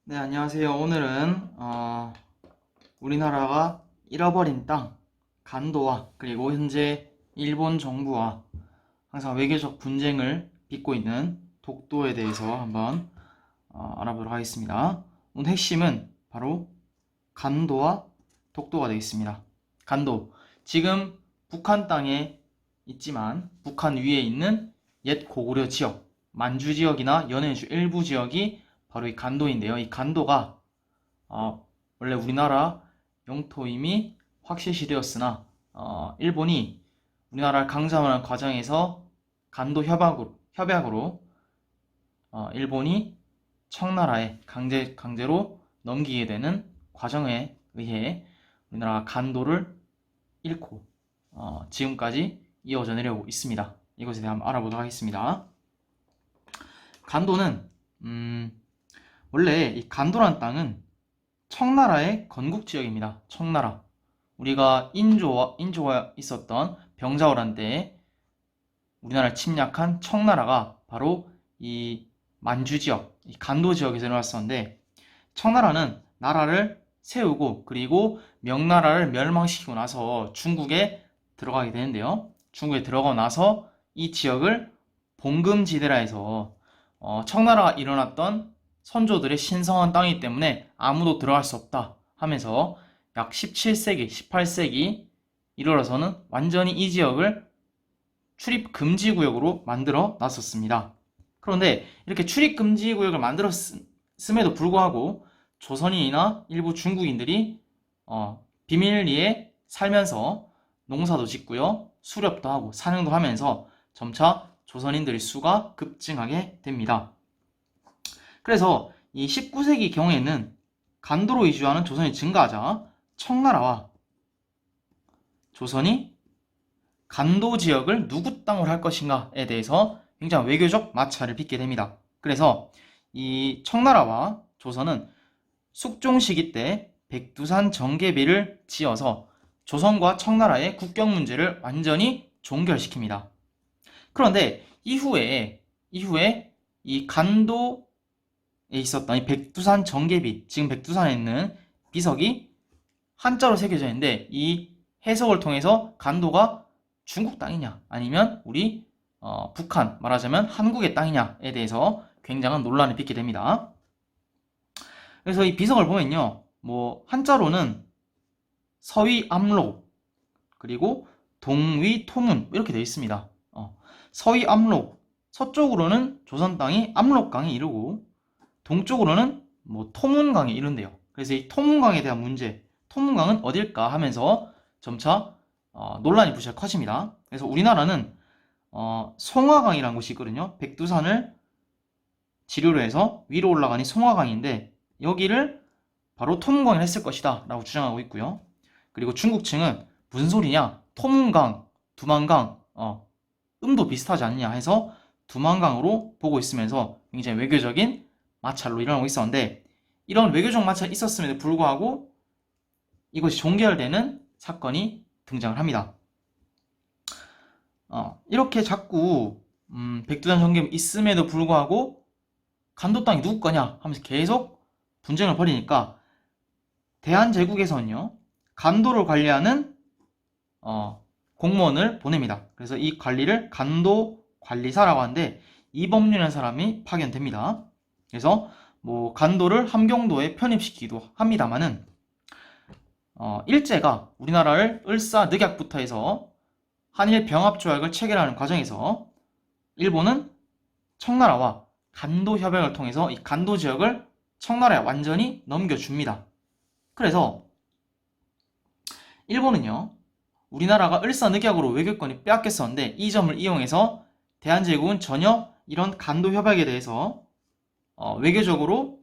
네, 안녕하세요. 오늘은 우리나라가 잃어버린 땅, 간도와 그리고 현재 일본 정부와 항상 외교적 분쟁을 빚고 있는 독도에 대해서 한번 알아보도록 하겠습니다. 오늘 핵심은 바로 간도와 독도가 되겠습니다. 간도, 지금 북한 땅에 있지만 북한 위에 있는 옛 고구려 지역, 만주 지역이나 연해주 일부 지역이 바로 이 간도인데요. 이 간도가 원래 우리나라 영토임이 확실시되었으나 일본이 우리나라를 강점하는 과정에서 간도 협약으로 일본이 청나라에 강제로 넘기게 되는 과정에 의해 우리나라가 간도를 잃고 지금까지 이어져 내려오고 있습니다. 이것에 대해 한번 알아보도록 하겠습니다. 간도는 원래 이 간도란 땅은 청나라의 건국 지역입니다. 청나라. 우리가 인조가 있었던 병자호란 때에 우리나라를 침략한 청나라가 바로 이 만주 지역, 이 간도 지역에서 일어났었는데, 청나라는 나라를 세우고 그리고 명나라를 멸망시키고 나서 중국에 들어가게 되는데요. 중국에 들어가고 나서 이 지역을 봉금지대라 해서 청나라가 일어났던 선조들의 신성한 땅이기 때문에 아무도 들어갈 수 없다 하면서 약 17세기, 18세기 이르러서는 완전히 이 지역을 출입 금지 구역으로 만들어 놨었습니다. 그런데 이렇게 출입 금지 구역을 만들었음에도 불구하고 조선인이나 일부 중국인들이 비밀리에 살면서 농사도 짓고요, 수렵도 하고 사냥도 하면서 점차 조선인들의 수가 급증하게 됩니다. 그래서 이 19세기 경에는 간도로 이주하는 조선이 증가하자 청나라와 조선이 간도 지역을 누구 땅으로 할 것인가에 대해서 굉장히 외교적 마찰을 빚게 됩니다. 그래서 이 청나라와 조선은 숙종 시기 때 백두산 정계비를 지어서 조선과 청나라의 국경 문제를 완전히 종결시킵니다. 그런데 이후에 이 간도에 있었던 이 백두산 정계비, 지금 백두산에 있는 비석이 한자로 새겨져 있는데, 이 해석을 통해서 간도가 중국 땅이냐 아니면 우리 북한, 말하자면 한국의 땅이냐에 대해서 굉장한 논란을 빚게 됩니다. 그래서 이 비석을 보면요, 뭐 한자로는 서위 압록 그리고 동위 토문 이렇게 되어 있습니다. 서위 압록, 서쪽으로는 조선 땅이 압록강에 이르고 동쪽으로는 뭐 토문강에 이른대요. 그래서 이 토문강에 대한 문제, 토문강은 어딜까 하면서 점차 논란이 부쩍 커집니다. 그래서 우리나라는 송화강이라는 곳이 있거든요. 백두산을 지류로 해서 위로 올라가니 송화강인데, 여기를 바로 토문강을 했을 것이다 라고 주장하고 있고요. 그리고 중국 측은 무슨 소리냐, 토문강, 두만강 음도 비슷하지 않느냐 해서 두만강으로 보고 있으면서 굉장히 외교적인 마찰로 일어나고 있었는데, 이런 외교적 마찰이 있었음에도 불구하고 이것이 종결되는 사건이 등장을 합니다. 이렇게 자꾸 백두산 정계비 있음에도 불구하고 간도 땅이 누구 거냐 하면서 계속 분쟁을 벌이니까 대한제국에서는요, 간도를 관리하는 공무원을 보냅니다. 그래서 이 관리를 간도 관리사라고 하는데, 이범륜이라는 사람이 파견됩니다. 그래서 뭐 간도를 함경도에 편입시키기도 합니다만은 일제가 우리나라를 을사늑약부터 해서 한일 병합조약을 체결하는 과정에서 일본은 청나라와 간도 협약을 통해서 이 간도 지역을 청나라에 완전히 넘겨줍니다. 그래서 일본은요, 우리나라가 을사늑약으로 외교권이 빼앗겼었는데 이 점을 이용해서 대한제국은 전혀 이런 간도 협약에 대해서 외교적으로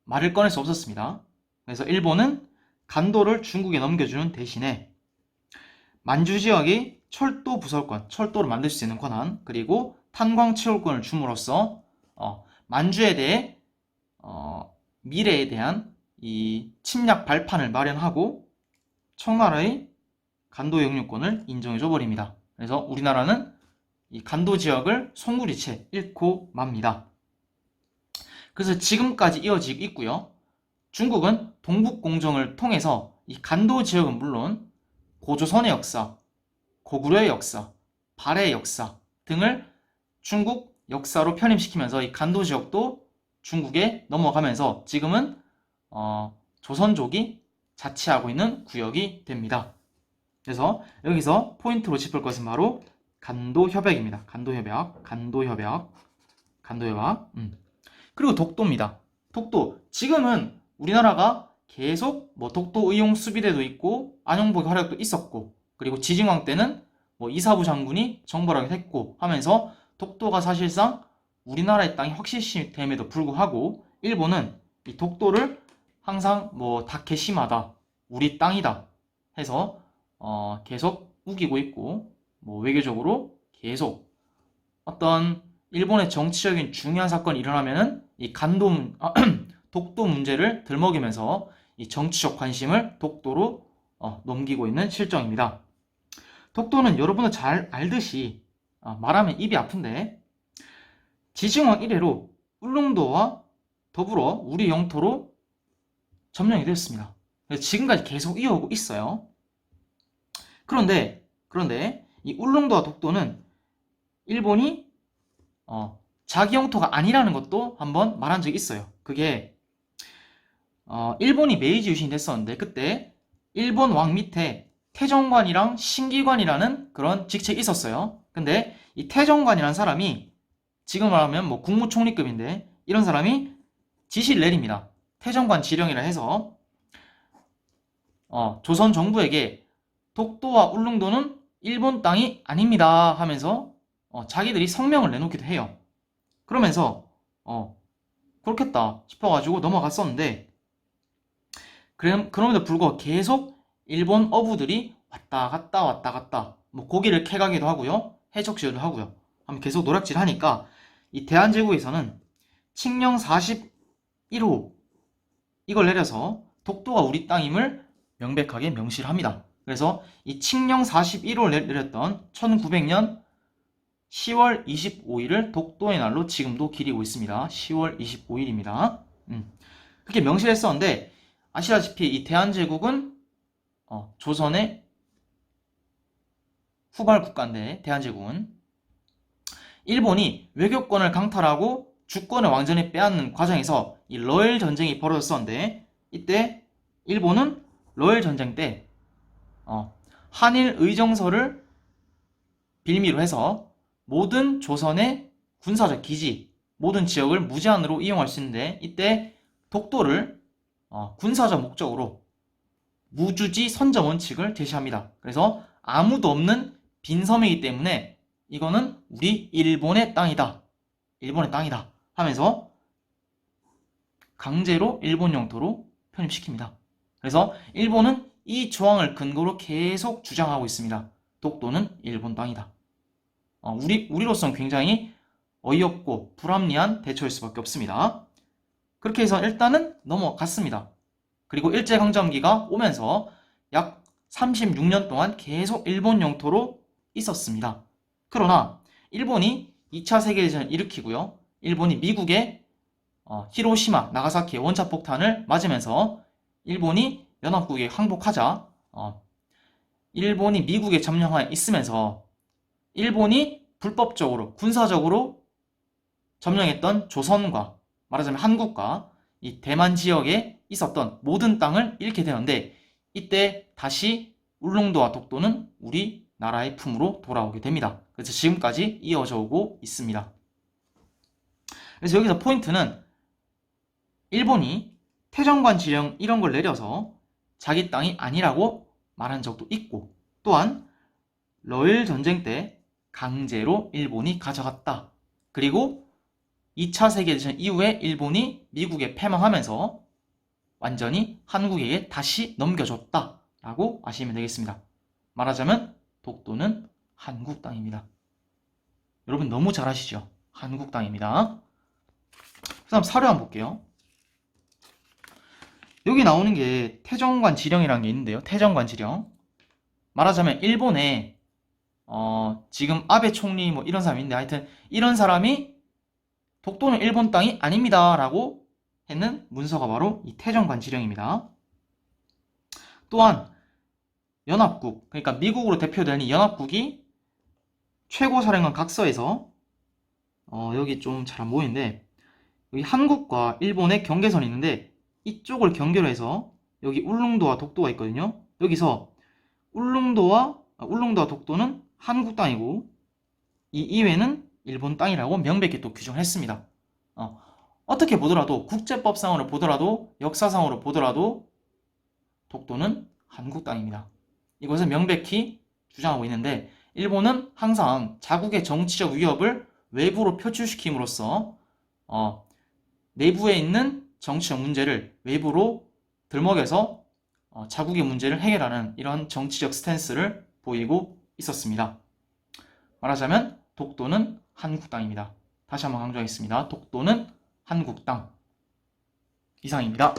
말을 꺼낼 수 없었습니다. 그래서 일본은 간도를 중국에 넘겨주는 대신에 만주 지역의 철도 부설권, 철도를 만들 수 있는 권한, 그리고 탄광 채굴권을 줌으로써 만주에 대해 미래에 대한 이 침략 발판을 마련하고 청나라의 간도 영유권을 인정해줘 버립니다. 그래서 우리나라는 이 간도 지역을 송두리째 잃고 맙니다. 그래서 지금까지 이어지고 있고요. 중국은 동북공정을 통해서 이 간도 지역은 물론 고조선의 역사, 고구려의 역사, 발해의 역사 등을 중국 역사로 편입시키면서 이 간도 지역도 중국에 넘어가면서 지금은 조선족이 자치하고 있는 구역이 됩니다. 그래서 여기서 포인트로 짚을 것은 바로 간도협약입니다. 간도협약. 그리고 독도입니다. 독도. 지금은 우리나라가 계속 독도 의용 수비대도 있고 안용복 활약도 있었고, 그리고 지징왕 때는 이사부 장군이 정벌하기도 했고 하면서 독도가 사실상 우리나라의 땅이 확실시됨에도 불구하고 일본은 이 독도를 항상 다케시마다, 우리 땅이다 해서 계속 우기고 있고, 외교적으로 계속 어떤 일본의 정치적인 중요한 사건이 일어나면은 이 독도 문제를 들먹이면서 이 정치적 관심을 독도로 넘기고 있는 실정입니다. 독도는 여러분도 잘 알듯이 말하면 입이 아픈데 지징왕 이래로 울릉도와 더불어 우리 영토로 점령이 되었습니다. 지금까지 계속 이어오고 있어요. 그런데 이 울릉도와 독도는 일본이 자기 영토가 아니라는 것도 한번 말한 적이 있어요. 그게 일본이 메이지 유신이 됐었는데 그때 일본 왕 밑에 태정관이랑 신기관이라는 그런 직책이 있었어요. 근데 이 태정관이라는 사람이 지금 말하면 국무총리급인데 이런 사람이 지시를 내립니다. 태정관 지령이라 해서 조선 정부에게 독도와 울릉도는 일본 땅이 아닙니다 하면서 자기들이 성명을 내놓기도 해요. 그러면서 그렇겠다 싶어가지고 넘어갔었는데 그럼에도 불구하고 계속 일본 어부들이 왔다 갔다 고기를 캐가기도 하고요, 해적지도 하고요 하면 계속 노략질 하니까 이 대한제국에서는 칙령 41호 이걸 내려서 독도가 우리 땅임을 명백하게 명시를 합니다. 그래서 이 칙령 41호를 내렸던 1900년 10월 25일을 독도의 날로 지금도 기리고 있습니다. 10월 25일입니다. 그렇게 명시를 했었는데 아시다시피 이 대한제국은 조선의 후발 국가인데 대한제국은 일본이 외교권을 강탈하고 주권을 완전히 빼앗는 과정에서 이 러일 전쟁이 벌어졌었는데 이때 일본은 러일 전쟁 때 한일 의정서를 빌미로 해서 모든 조선의 군사적 기지, 모든 지역을 무제한으로 이용할 수 있는데 이때 독도를 군사적 목적으로 무주지 선점 원칙을 제시합니다. 그래서 아무도 없는 빈 섬이기 때문에 이거는 우리 일본의 땅이다 하면서 강제로 일본 영토로 편입시킵니다. 그래서 일본은 이 조항을 근거로 계속 주장하고 있습니다. 독도는 일본 땅이다. 우리로서는 굉장히 어이없고 불합리한 대처일 수밖에 없습니다. 그렇게 해서 일단은 넘어갔습니다. 그리고 일제강점기가 오면서 약 36년 동안 계속 일본 영토로 있었습니다. 그러나 일본이 2차 세계대전을 일으키고요, 일본이 미국의 히로시마, 나가사키의 원자폭탄을 맞으면서 일본이 연합국에 항복하자 일본이 미국에 점령하에 있으면서 일본이 불법적으로 군사적으로 점령했던 조선과 말하자면 한국과 이 대만 지역에 있었던 모든 땅을 잃게 되는데 이때 다시 울릉도와 독도는 우리나라의 품으로 돌아오게 됩니다. 그래서 지금까지 이어져 오고 있습니다. 그래서 여기서 포인트는 일본이 태정관 지령 이런 걸 내려서 자기 땅이 아니라고 말한 적도 있고 또한 러일 전쟁 때 강제로 일본이 가져갔다. 그리고 2차 세계대전 이후에 일본이 미국에 패망하면서 완전히 한국에게 다시 넘겨줬다 라고 아시면 되겠습니다. 말하자면 독도는 한국 땅입니다. 여러분 너무 잘 아시죠? 한국 땅입니다. 그 다음 사료 한번 볼게요. 여기 나오는 게 태정관 지령이라는 게 있는데요. 태정관 지령. 말하자면 일본에 지금 아베 총리 이런 사람이 있는데 하여튼 이런 사람이 독도는 일본 땅이 아닙니다 라고 했는 문서가 바로 이 태정관지령입니다. 또한 연합국, 그러니까 미국으로 대표되는 이 연합국이 최고사령관 각서에서 여기 좀 잘 안 보이는데 여기 한국과 일본의 경계선이 있는데 이쪽을 경계로 해서 여기 울릉도와 독도가 있거든요. 여기서 울릉도와 독도는 한국 땅이고 이 이외는 일본 땅이라고 명백히 또 규정을 했습니다. 어떻게 보더라도 국제법상으로 보더라도 역사상으로 보더라도 독도는 한국 땅입니다. 이것을 명백히 주장하고 있는데 일본은 항상 자국의 정치적 위협을 외부로 표출시킴으로써 내부에 있는 정치적 문제를 외부로 들먹여서 자국의 문제를 해결하는 이런 정치적 스탠스를 보이고 있었습니다. 말하자면 독도는 한국 땅입니다. 다시 한번 강조하겠습니다. 독도는 한국 땅. 이상입니다.